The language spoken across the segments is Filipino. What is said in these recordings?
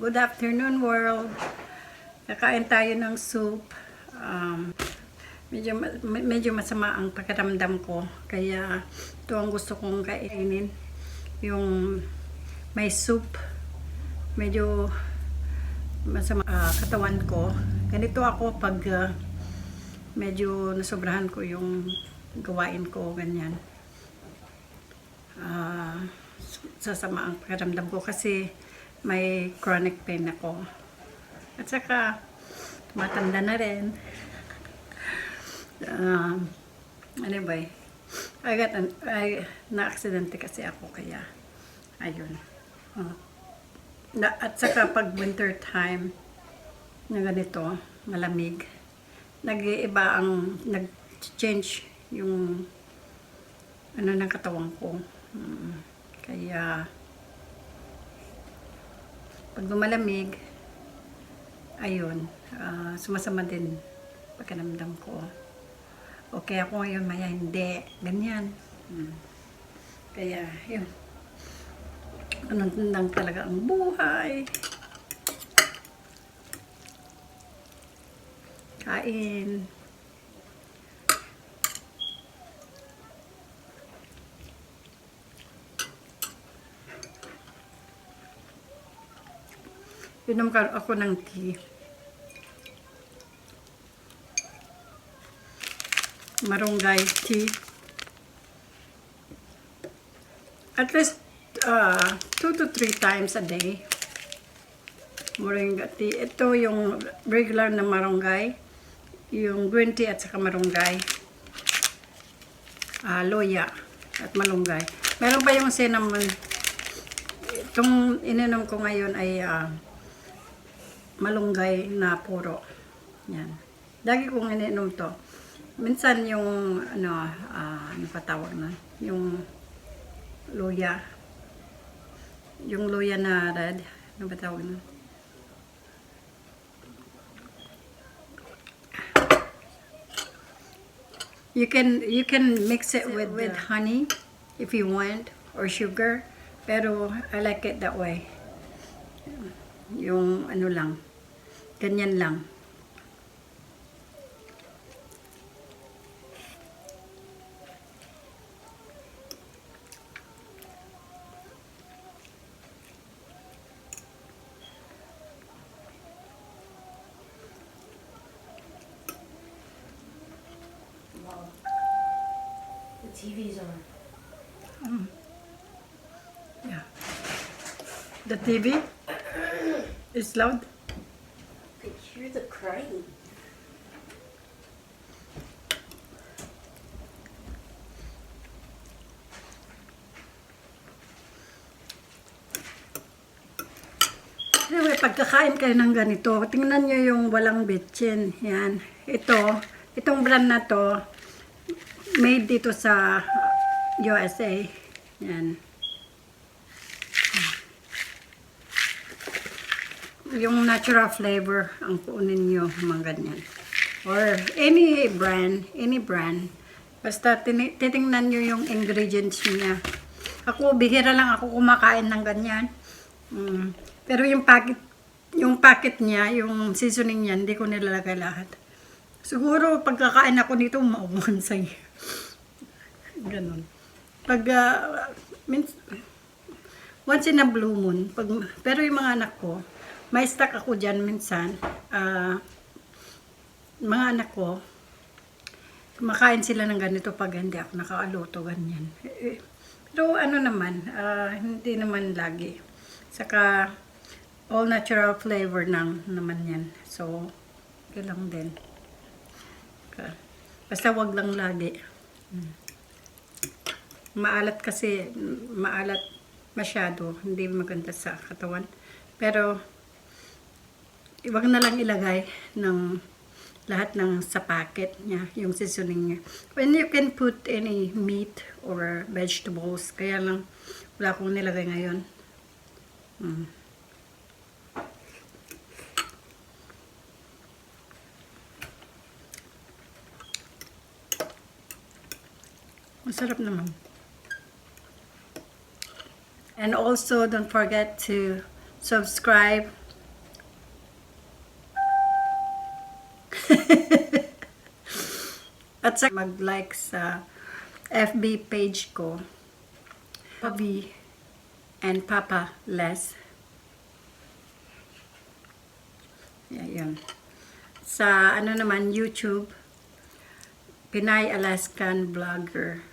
Good afternoon, world. Kakain tayo ng soup. Medyo masama ang pakiramdam ko. Kaya ito ang gusto kong kainin. Yung may soup. Medyo masama katawan ko. Ganito ako pag medyo nasobrahan ko yung gawain ko. Ganyan. Sasama ang pakiramdam ko kasi may chronic pain ako. At saka, matanda na rin. Anyway, na-aksidente kasi ako, kaya, ayun. At saka, pag winter time, na ganito, malamig, nag-iiba nag-change yung, ng katawan ko. Kaya, pag lumalamig, ayun, sumasama din pakiramdam ko. Okay ako ngayon, maya hindi. Ganyan. Kaya, yun. Ganun lang talaga ang buhay. Kain. Inom ako ng tea. Marunggay tea. At least 2 to 3 times a day. Moringa tea. Ito yung regular na marunggay. Yung green tea at saka marunggay. Loya at malunggay. Meron pa yung cinnamon. Itong ininom ko ngayon ay malunggay na puro. Yan. Lagi kong ininom to. Minsan yung, ano patawag na? Yung luya. Yung luya na red. Ano ba tawag na? You can mix it with honey if you want, or sugar. Pero I like it that way. Yung ano lang. Ganyan lang. Wow. The TV's on. Yeah. The TV is loud. I could hear the crying. Anyway, pagkakain kayo ng ganito, tingnan nyo yung walang bitchin. Yan. Itong brand na to, made dito sa USA. Yan. Yung natural flavor ang kunin nyo, mga ganyan. Or any brand. Basta titingnan nyo yung ingredients niya. Ako, bihira lang ako kumakain ng ganyan. Pero yung packet niya, yung seasoning niya, hindi ko nilalagay lahat. Siguro pagkakain ako nito, maubuhan sa'yo. Ganon. Pag, once in a blue moon, pero yung mga anak ko, may stock ako dyan minsan. Mga anak ko, kumakain sila ng ganito pag hindi ako nakaaluto, ganyan. Pero ano naman, hindi naman lagi. Saka, all natural flavor naman yan. So, okay lang din. Basta wag lang lagi. Maalat kasi, maalat masyado. Hindi maganda sa katawan. Pero, wag na lang ilagay ng lahat ng sa packet niya, yung seasoning niya. When you can put any meat or vegetables, kaya lang wala akong nilagay ngayon. Masarap naman. And also, don't forget to subscribe. At sa mag-like sa FB page ko, Pavi and Papa Les. Yan. Sa ano naman, YouTube, Pinay Alaskan Vlogger.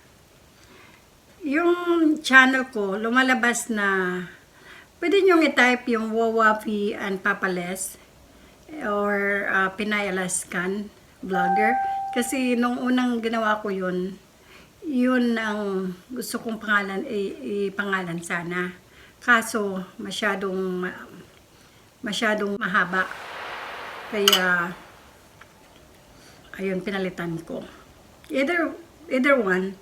Yung channel ko, lumalabas na pwede nyong i-type yung Wawapi and Papa Les or Pinay Alaskan Vlogger. Kasi nung unang ginawa ko yun ang gusto kong pangalan, ipangalan sana. Kaso, masyadong mahaba. Kaya, ayun, pinalitan ko. Either one,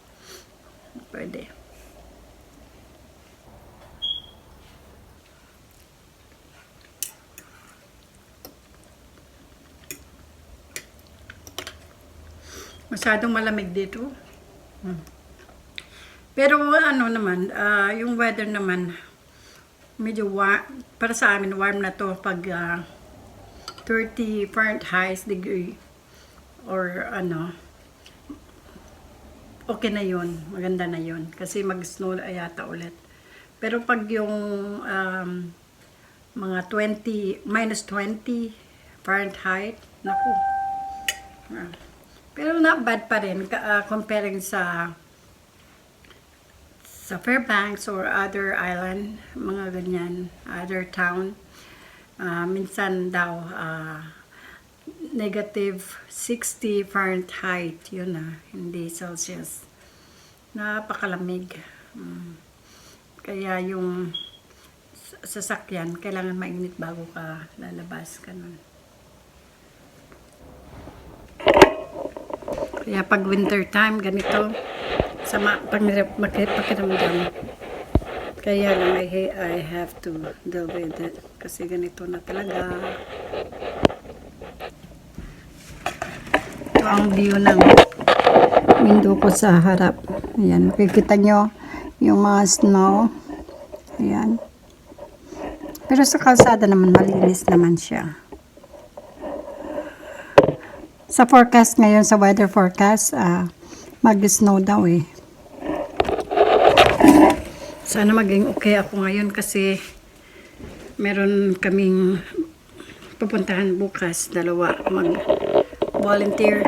pwede. Masyadong malamig dito. Pero ano naman, yung weather naman, medyo warm. Para sa amin, warm na to pag 30 Fahrenheit degree. Or ano, okay na yun. Maganda na yun. Kasi mag-snow yata ulit. Pero pag yung mga minus 20 Fahrenheit, naku. Pero not bad pa rin comparing sa Fairbanks or other island, mga ganyan, other town. Minsan daw negative 60 Fahrenheit, yun hindi Celsius. Napakalamig. Kaya yung sasakyan, kailangan mainit bago ka lalabas. Ganun. Kaya pag winter time, ganito, sama pakiramdam. Kaya lang I have to deal with it. Kasi ganito na talaga. Ito ang view ng window ko sa harap. Ayan, makikita nyo yung mga snow. Ayan. Pero sa kalsada naman, malinis naman siya. Sa forecast ngayon, sa weather forecast, mag-snow daw eh. Sana maging okay ako ngayon kasi meron kaming pupuntahan bukas, dalawa, mag-volunteer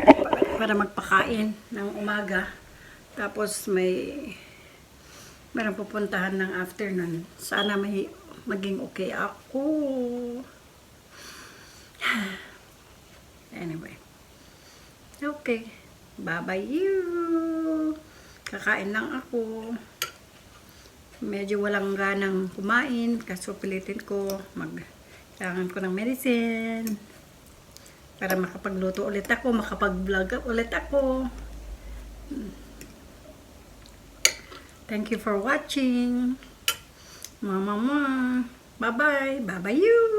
para magpakain ng umaga. Tapos meron pupuntahan ng afternoon. Sana maging okay ako. Anyway. Okay. Bye-bye you. Kakain lang ako. Medyo walang ganang kumain. Kaso pilitin ko. Kailangan ko ng medicine. Para makapagluto ulit ako. Makapag-vlog ulit ako. Thank you for watching. Mama. Bye-bye. Bye-bye you.